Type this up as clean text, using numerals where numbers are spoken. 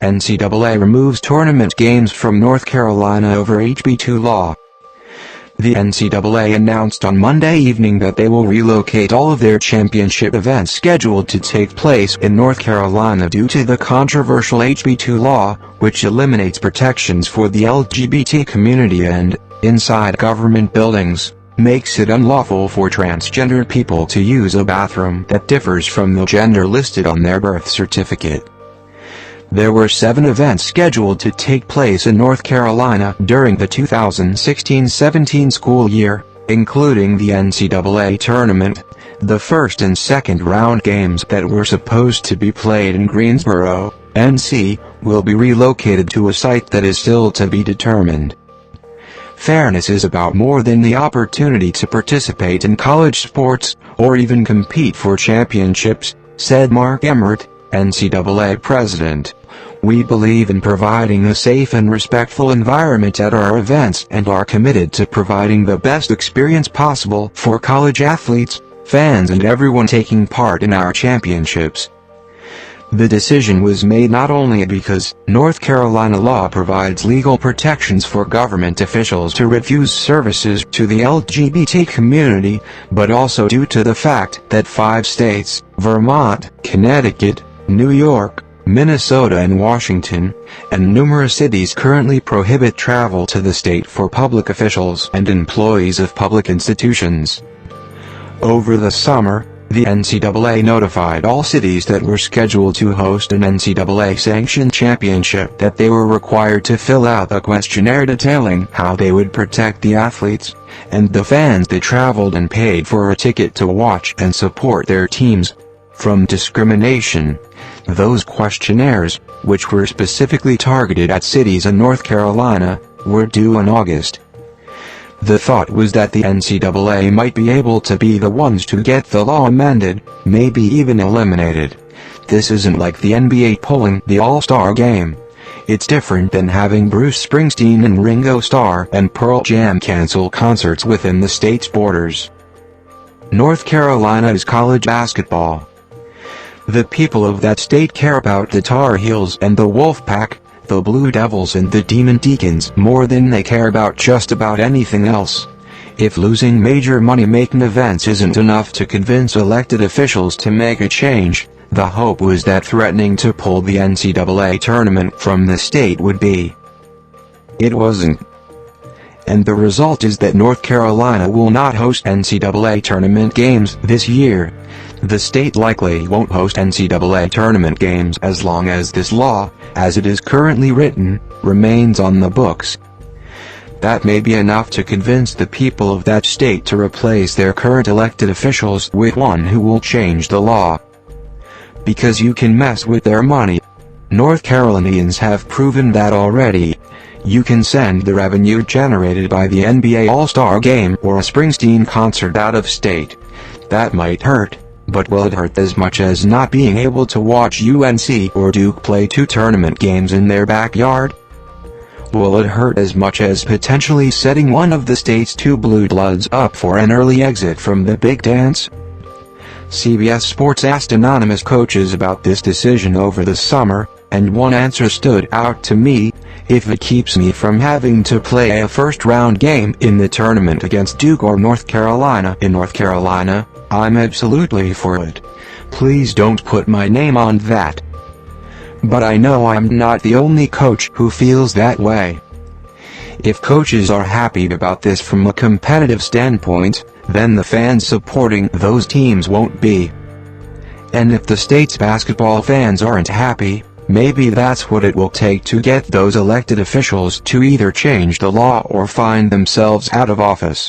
NCAA removes tournament games from North Carolina over HB2 law. The NCAA announced on Monday evening that they will relocate all of their championship events scheduled to take place in North Carolina due to the controversial HB2 law, which eliminates protections for the LGBT community and, inside government buildings, makes it unlawful for transgendered people to use a bathroom that differs from the gender listed on their birth certificate. There were 7 events scheduled to take place in North Carolina during the 2016-17 school year, including the NCAA tournament. The first and second round games that were supposed to be played in Greensboro, NC, will be relocated to a site that is still to be determined. Fairness is about more than the opportunity to participate in college sports, or even compete for championships, said Mark Emmert, NCAA president. We believe in providing a safe and respectful environment at our events and are committed to providing the best experience possible for college athletes, fans and everyone taking part in our championships. The decision was made not only because North Carolina law provides legal protections for government officials to refuse services to the LGBT community, but also due to the fact that 5 states, Vermont, Connecticut, New York, Minnesota and Washington, and numerous cities currently prohibit travel to the state for public officials and employees of public institutions. Over the summer, the NCAA notified all cities that were scheduled to host an NCAA-sanctioned championship that they were required to fill out a questionnaire detailing how they would protect the athletes and the fans that traveled and paid for a ticket to watch and support their teams from discrimination. Those questionnaires, which were specifically targeted at cities in North Carolina, were due in August. The thought was that the NCAA might be able to be the ones to get the law amended, maybe even eliminated. This isn't like the NBA pulling the All-Star game. It's different than having Bruce Springsteen and Ringo Starr and Pearl Jam cancel concerts within the state's borders. North Carolina's college basketball. The people of that state care about the Tar Heels and the Wolfpack, the Blue Devils and the Demon Deacons more than they care about just about anything else. If losing major money-making events isn't enough to convince elected officials to make a change, the hope was that threatening to pull the NCAA tournament from the state would be. It wasn't. And the result is that North Carolina will not host NCAA tournament games this year. The state likely won't host NCAA tournament games as long as this law, as it is currently written, remains on the books. That may be enough to convince the people of that state to replace their current elected officials with one who will change the law. Because you can mess with their money. North Carolinians have proven that already. You can send the revenue generated by the NBA All-Star Game or a Springsteen concert out of state. That might hurt. But will it hurt as much as not being able to watch UNC or Duke play 2 tournament games in their backyard? Will it hurt as much as potentially setting one of the state's 2 blue bloods up for an early exit from the big dance? CBS Sports asked anonymous coaches about this decision over the summer, and one answer stood out to me: if it keeps me from having to play a first-round game in the tournament against Duke or North Carolina in North Carolina, I'm absolutely for it. Please don't put my name on that. But I know I'm not the only coach who feels that way. If coaches are happy about this from a competitive standpoint, then the fans supporting those teams won't be. And if the state's basketball fans aren't happy, maybe that's what it will take to get those elected officials to either change the law or find themselves out of office.